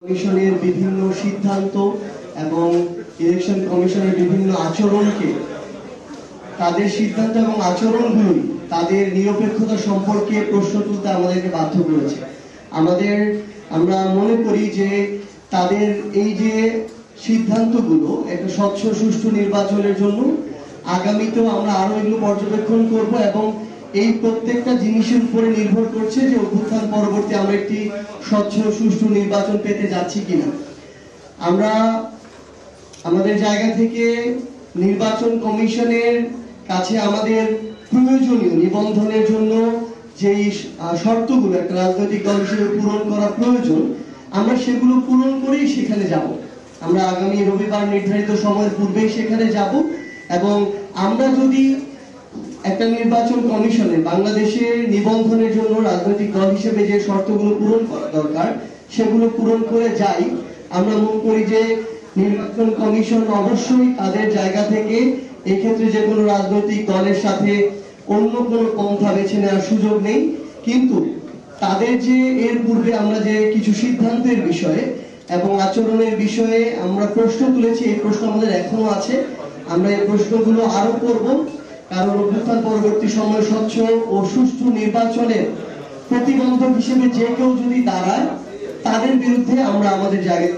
কমিশনের বিভিন্ন সিদ্ধান্ত এবং ইলেকশন কমিশনের বিভিন্ন আচরণকে তাদের সিদ্ধান্ত এবং আচরণগুলি তাদের নিরপেক্ষতা সম্পর্কে প্রশ্ন তুলতে আমাদেরকে বাধ্য করেছে। আমরা মনে করি যে তাদের এই যে সিদ্ধান্তগুলো একটা স্বচ্ছ সুষ্ঠু নির্বাচনের জন্য আগামীতেও আমরা আরো এগুলো পর্যবেক্ষণ করব এবং এই প্রত্যেকটা জিনিসের উপরে নির্ভর করছে যে অভ্যুত্থান পরবর্তী আমরা একটি স্বচ্ছ সুষ্ঠু নির্বাচন পেতে যাচ্ছি কিনা। আমরা আমাদের জায়গা থেকে নির্বাচন কমিশনের কাছে আমাদের প্রয়োজনীয় নিবন্ধনের জন্য যেই শর্তগুলো একটা রাজনৈতিক দল হিসেবে পূরণ করা প্রয়োজন, আমরা সেগুলো পূরণ করেই সেখানে যাব। আমরা আগামী রবিবার নির্ধারিত সময়ের পূর্বেই সেখানে যাব এবং আমরা যদি একটা নির্বাচন কমিশনে বাংলাদেশের নিবন্ধনের জন্য রাজনৈতিক দল হিসেবে যে শর্তগুলো পূরণ করা দরকার সেগুলো পূরণ করে যাই, আমরা মনে করি যে নির্বাচন কমিশন অবশ্যই তাদের জায়গা থেকে এক্ষেত্রে যে কোনো রাজনৈতিক দলের সাথে অন্য কোনো পন্থা বেছে নেওয়ার সুযোগ নেই। কিন্তু তাদের যে এর পূর্বে আমরা যে কিছু সিদ্ধান্তের বিষয়ে এবং আচরণের বিষয়ে আমরা প্রশ্ন তুলেছি, এই প্রশ্ন আমাদের এখনো আছে। আমরা এই প্রশ্নগুলো আরো করব, কারণ অভ্যুত্থান পরবর্তী সময় স্বচ্ছ ও সুষ্ঠু নির্বাচনের প্রতিবন্ধক হিসেবে যে কেউ যদি দাঁড়ায় তাদের বিরুদ্ধে আমরা আমাদের জায়গায়